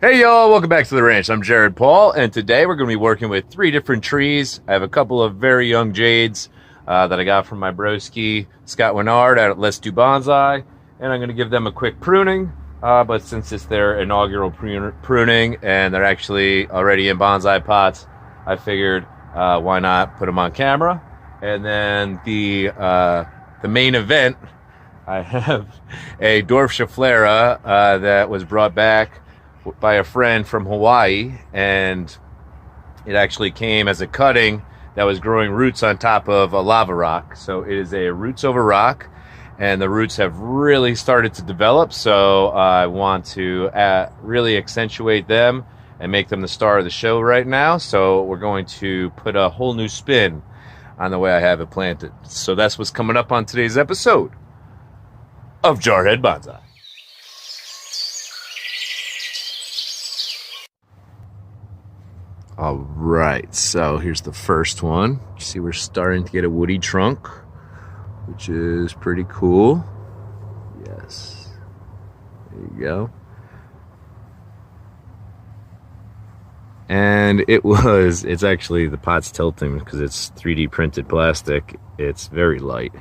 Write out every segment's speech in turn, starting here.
Hey y'all, welcome back to the ranch. I'm Jared Paul, and today we're going to be working with 3 different trees. I have a couple of very young jades that I got from my broski, Scott Winard at Let's Do Bonsai, and I'm going to give them a quick pruning, but since it's their inaugural pruning and they're actually already in bonsai pots, I figured why not put them on camera. And then the main event, I have a dwarf Schefflera that was brought back by a friend from Hawaii, and it actually came as a cutting that was growing roots on top of a lava rock. So it is a roots over rock, and the roots have really started to develop, so I want to really accentuate them and make them the star of the show right now. So we're going to put a whole new spin on the way I have it planted. So that's what's coming up on today's episode of Jarhead Bonsai. All right, so here's the first one. You see we're starting to get a woody trunk, which is pretty cool. Yes, there you go. And it's actually, the pot's tilting because it's 3D printed plastic. It's very light.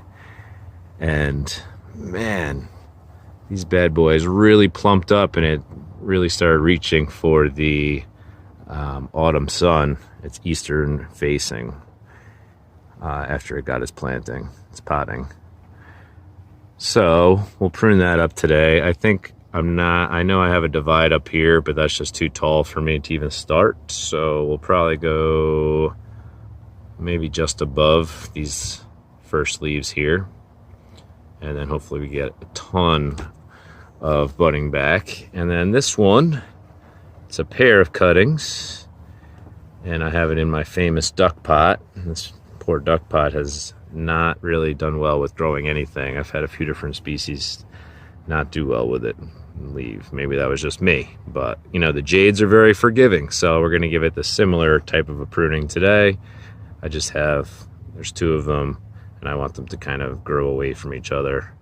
And man, these bad boys really plumped up, and it really started reaching for the autumn sun. It's eastern facing after it got its potting. So we'll prune that up today. I know I have a divide up here, but that's just too tall for me to even start. So we'll probably go maybe just above these first leaves here. And then hopefully we get a ton of budding back. And then this one, it's a pair of cuttings, and I have it in my famous duck pot. This poor duck pot has not really done well with growing anything. I've had a few different species not do well with it and leave. Maybe that was just me, but you know, the jades are very forgiving, so we're going to give it the similar type of a pruning today. There's 2 of them, and I want them to kind of grow away from each other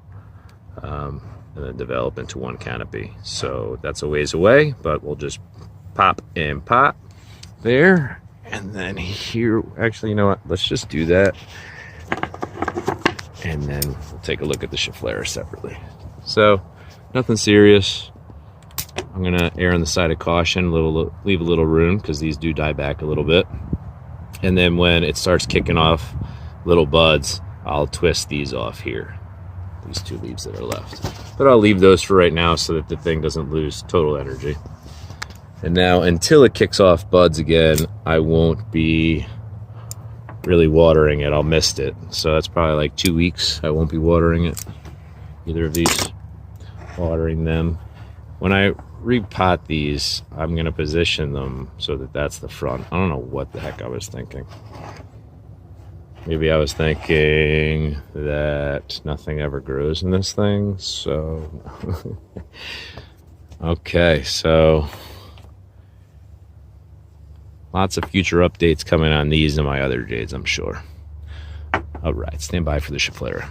and then develop into one canopy. So that's a ways away, but we'll just pop and pop there. And then here, actually, you know what? Let's just do that. And then we'll take a look at the Schefflera separately. So nothing serious. I'm gonna err on the side of caution, leave a little room because these do die back a little bit. And then when it starts kicking off little buds, I'll twist these off here. These 2 leaves that are left. But I'll leave those for right now so that the thing doesn't lose total energy. And now, until it kicks off buds again, I won't be really watering it. I'll mist it. So that's probably like 2 weeks. I won't be watering it. Either of these. Watering them. When I repot these, I'm going to position them so that that's the front. I don't know what the heck I was thinking. Maybe I was thinking that nothing ever grows in this thing, so... Okay, so... lots of future updates coming on these and my other jades, I'm sure. Alright, stand by for the Schefflera.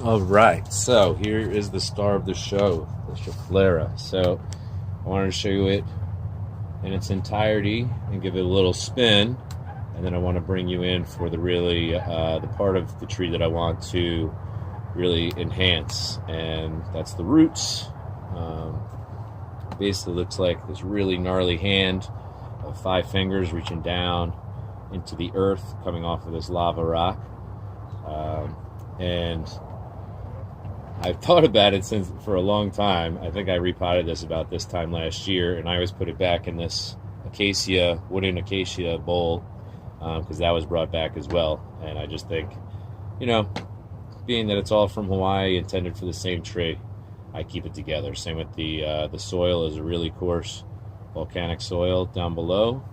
Alright, so here is the star of the show, the Schefflera. So, I wanted to show you it in its entirety and give it a little spin. And then I want to bring you in for the part of the tree that I want to really enhance, and that's the roots. Basically looks like this really gnarly hand of 5 fingers reaching down into the earth, coming off of this lava rock. And I've thought about it for a long time. I think I repotted this about this time last year, and I always put it back in this wooden acacia bowl, because that was brought back as well. And I just think, you know, being that it's all from Hawaii, intended for the same tree, I keep it together. Same with the soil is a really coarse volcanic soil down below.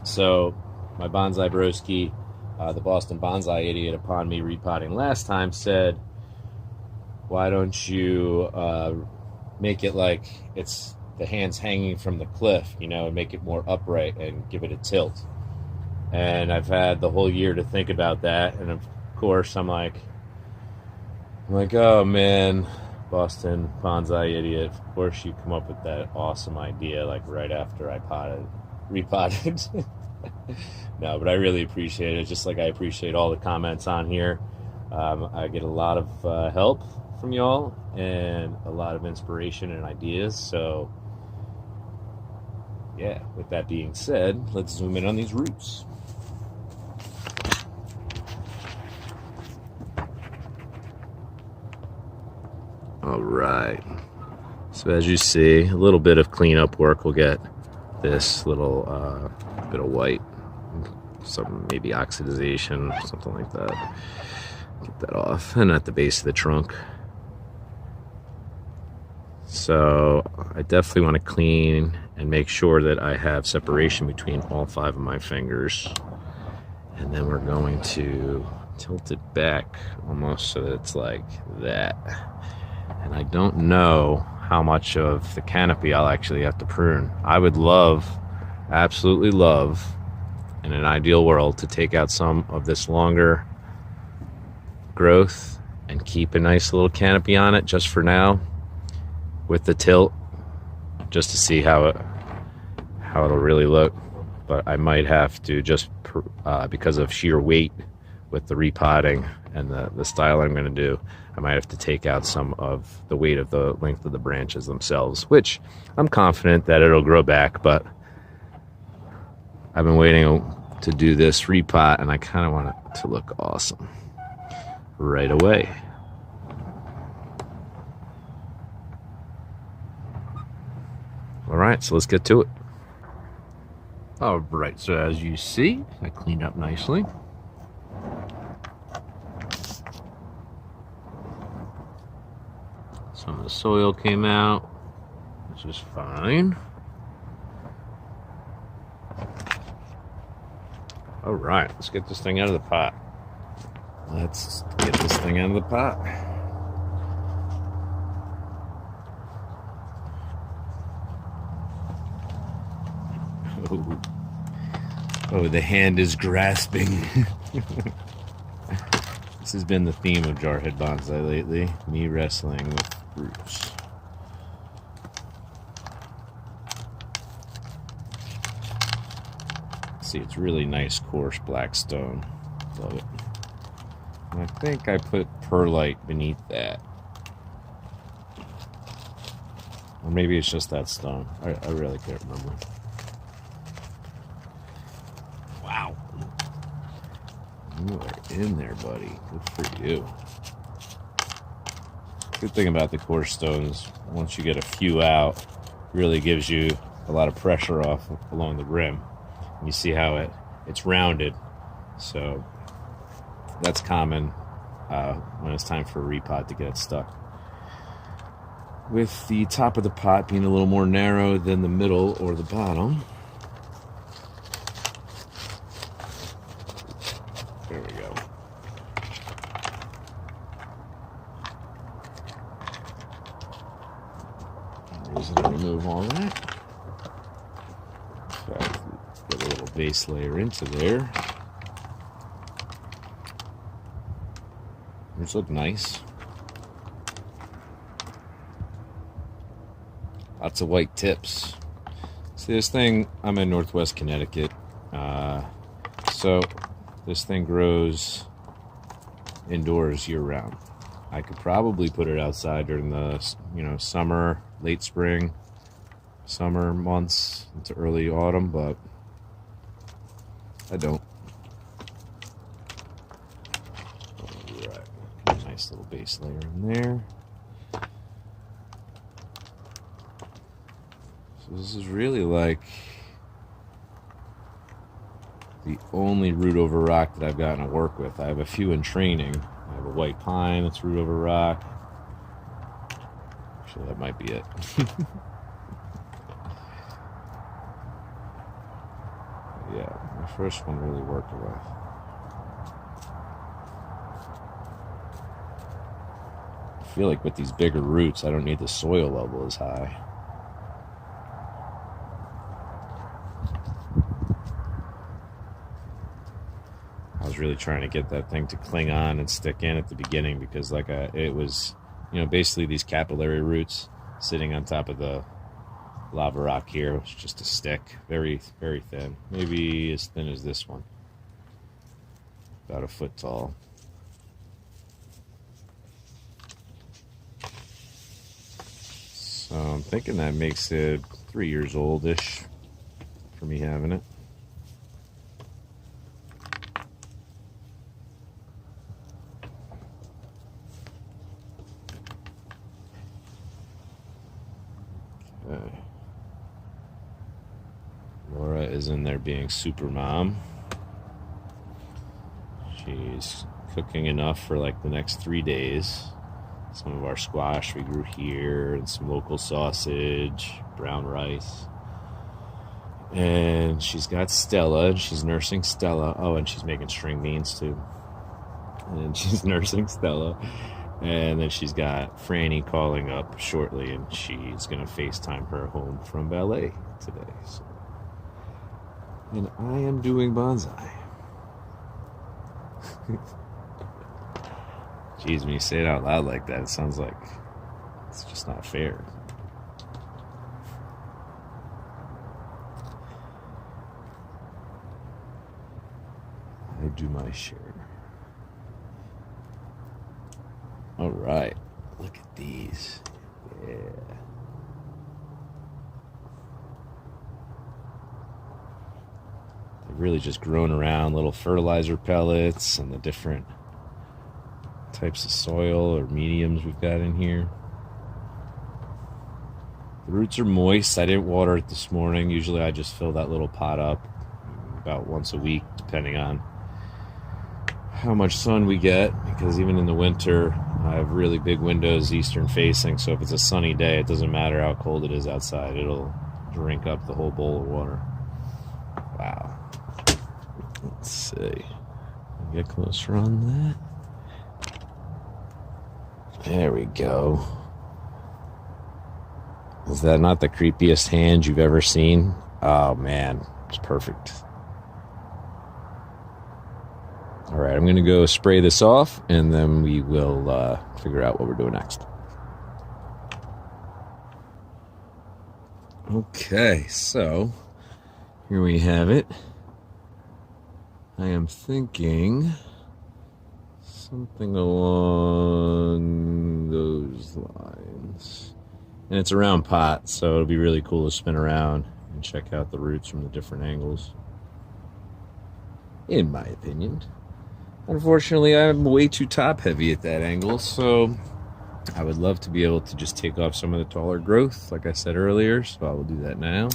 So my bonsai broski, the Boston bonsai idiot, upon me repotting last time, said, why don't you make it like it's the hands hanging from the cliff, you know, and make it more upright and give it a tilt. And I've had the whole year to think about that, and of course I'm like, oh man, Boston bonsai idiot. Of course, you come up with that awesome idea like right after I repotted. No, but I really appreciate it. Just like I appreciate all the comments on here. I get a lot of help from y'all and a lot of inspiration and ideas. So, yeah, with that being said, let's zoom in on these roots. All right. So as you see, a little bit of cleanup work will get this little bit of white, some maybe oxidization, something like that. Get that off, and at the base of the trunk. So I definitely want to clean and make sure that I have separation between all 5 of my fingers. And then we're going to tilt it back almost so that it's like that. And I don't know how much of the canopy I'll actually have to prune. I would love, absolutely love, in an ideal world, to take out some of this longer growth and keep a nice little canopy on it just for now with the tilt, just to see how it'll really look. But I might have to, just because of sheer weight with the repotting and the style I'm going to do, I might have to take out some of the weight of the length of the branches themselves, which I'm confident that it'll grow back. But I've been waiting to do this repot, and I kind of want it to look awesome right away. All right, so let's get to it. All right, so as you see, I cleaned up nicely. Some of the soil came out, which is fine. All right, let's get this thing out of the pot. Let's get this thing out of the pot. Oh, the hand is grasping. This has been the theme of Jarhead Bonsai lately, me wrestling with roots. See, it's really nice, coarse black stone. Love it. And I think I put perlite beneath that. Or maybe it's just that stone. I really can't remember. Wow. You are in there, buddy. Good for you. Good thing about the coarse stones, once you get a few out, really gives you a lot of pressure off along the rim. And you see how it's rounded. So that's common when it's time for a repot to get it stuck. With the top of the pot being a little more narrow than the middle or the bottom. There we go. Easy to remove all that. Get a little base layer into there. These look nice. Lots of white tips. See, this thing, I'm in Northwest Connecticut, so this thing grows indoors year-round. I could probably put it outside during the summer, late spring, summer months into early autumn, but I don't. All right, nice little base layer in there. So this is really like the only root over rock that I've gotten to work with. I have a few in training. I have a white pine that's root over rock. Actually, that might be it. Yeah, my first one really worked with. I feel like with these bigger roots, I don't need the soil level as high. I was really trying to get that thing to cling on and stick in at the beginning because it was basically these capillary roots sitting on top of the lava rock here. It's just a stick, very, very thin, maybe as thin as this one, about a foot tall. So I'm thinking that makes it 3 years old-ish for me having it. Okay. Laura is in there being super mom. She's cooking enough for like the next 3 days. Some of our squash we grew here, and some local sausage, brown rice. And she's got Stella, and she's nursing Stella. Oh, and she's making string beans too. And she's nursing Stella. And then she's got Franny calling up shortly, and she's going to FaceTime her home from ballet today. So. And I am doing bonsai. Jeez, when you say it out loud like that, it sounds like it's just not fair. I do my share. All right, look at these. Yeah. They've really just grown around little fertilizer pellets and the different types of soil or mediums we've got in here. The roots are moist. I didn't water it this morning. Usually I just fill that little pot up about once a week, depending on how much sun we get, because even in the winter I have really big windows eastern facing, so if it's a sunny day, it doesn't matter how cold it is outside, it'll drink up the whole bowl of water. Wow. Let's see. Get closer on that. There we go. Is that not the creepiest hand you've ever seen? Oh man, it's perfect. All right, I'm gonna go spray this off, and then we will figure out what we're doing next. Okay, so here we have it. I am thinking something along those lines. And it's a round pot, so it'll be really cool to spin around and check out the roots from the different angles, in my opinion. Unfortunately, I'm way too top heavy at that angle, so I would love to be able to just take off some of the taller growth, like I said earlier, so I will do that now.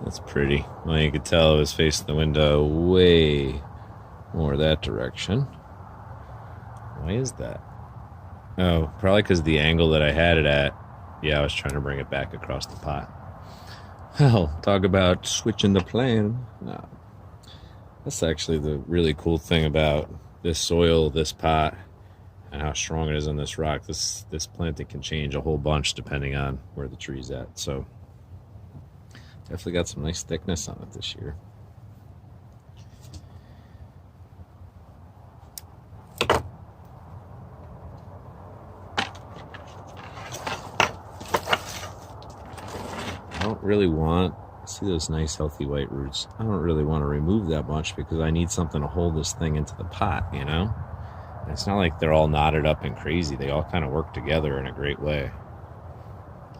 That's pretty. Well, you could tell it was facing the window way more that direction. Why is that? Oh, probably because the angle that I had it at. Yeah, I was trying to bring it back across the pot. Well, talk about switching the plan. No. That's actually the really cool thing about this soil, this pot, and how strong it is on this rock. This planting can change a whole bunch depending on where the tree's at. So definitely got some nice thickness on it this year. I don't really want, see those nice healthy white roots, I don't really want to remove that much because I need something to hold this thing into the pot, you know? And it's not like they're all knotted up and crazy. They all kind of work together in a great way.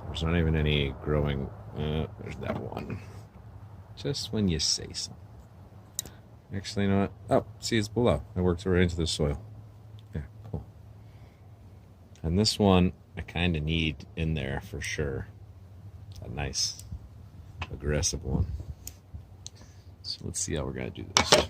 There's not even any growing There's that one. Just when you say so. Actually, you know what? Oh, see, it's below. It works right into the soil. Yeah, cool. And this one, I kind of need in there for sure. A nice, aggressive one. So let's see how we're going to do this.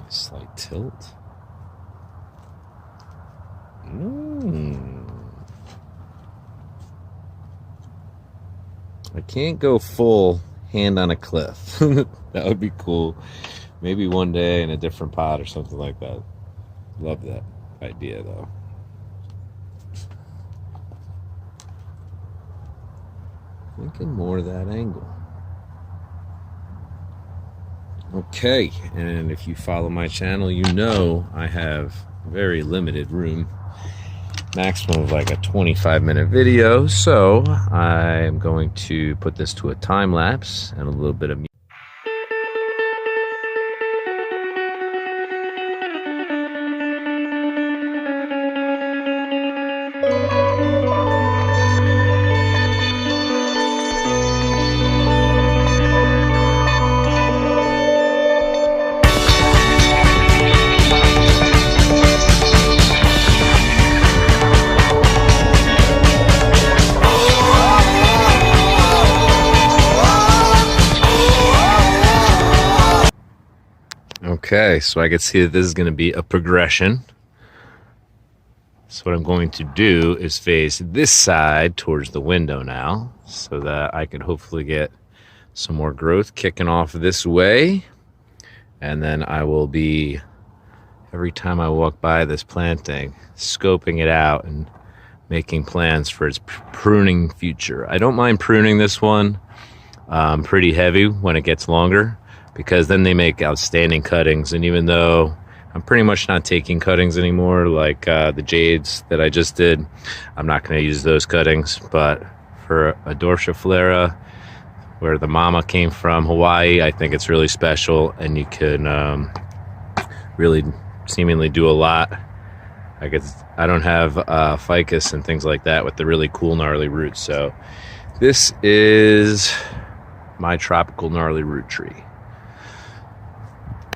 Slight tilt. I can't go full hand on a cliff. That would be cool. Maybe one day in a different pot or something like that. Love that idea though. Thinking more of that angle. Okay, and if you follow my channel, you know I have very limited room. Maximum of like a 25-minute video, so I'm going to put this to a time lapse and a little bit of music. Okay, so I can see that this is going to be a progression. So what I'm going to do is face this side towards the window now, so that I can hopefully get some more growth kicking off this way. And then I will be, every time I walk by this planting, scoping it out and making plans for its pruning future. I don't mind pruning this one pretty heavy when it gets longer, because then they make outstanding cuttings. And even though I'm pretty much not taking cuttings anymore, like the Jades that I just did, I'm not going to use those cuttings. But for a Schefflera, where the mama came from, Hawaii, I think it's really special, and you can really seemingly do a lot. I don't have ficus and things like that with the really cool gnarly roots. So this is my tropical gnarly root tree.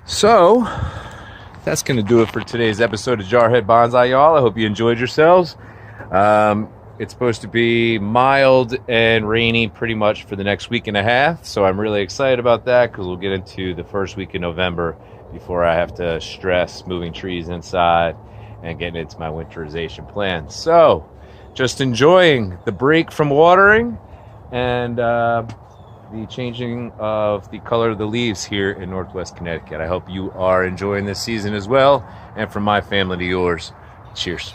So that's going to do it for today's episode of Jarhead Bonsai, y'all. I hope you enjoyed yourselves. It's supposed to be mild and rainy pretty much for the next week and a half, so I'm really excited about that, because we'll get into the first week in November before I have to stress moving trees inside and getting into my winterization plan. So just enjoying the break from watering and the changing of the color of the leaves here in Northwest Connecticut. I hope you are enjoying this season as well. And from my family to yours, cheers.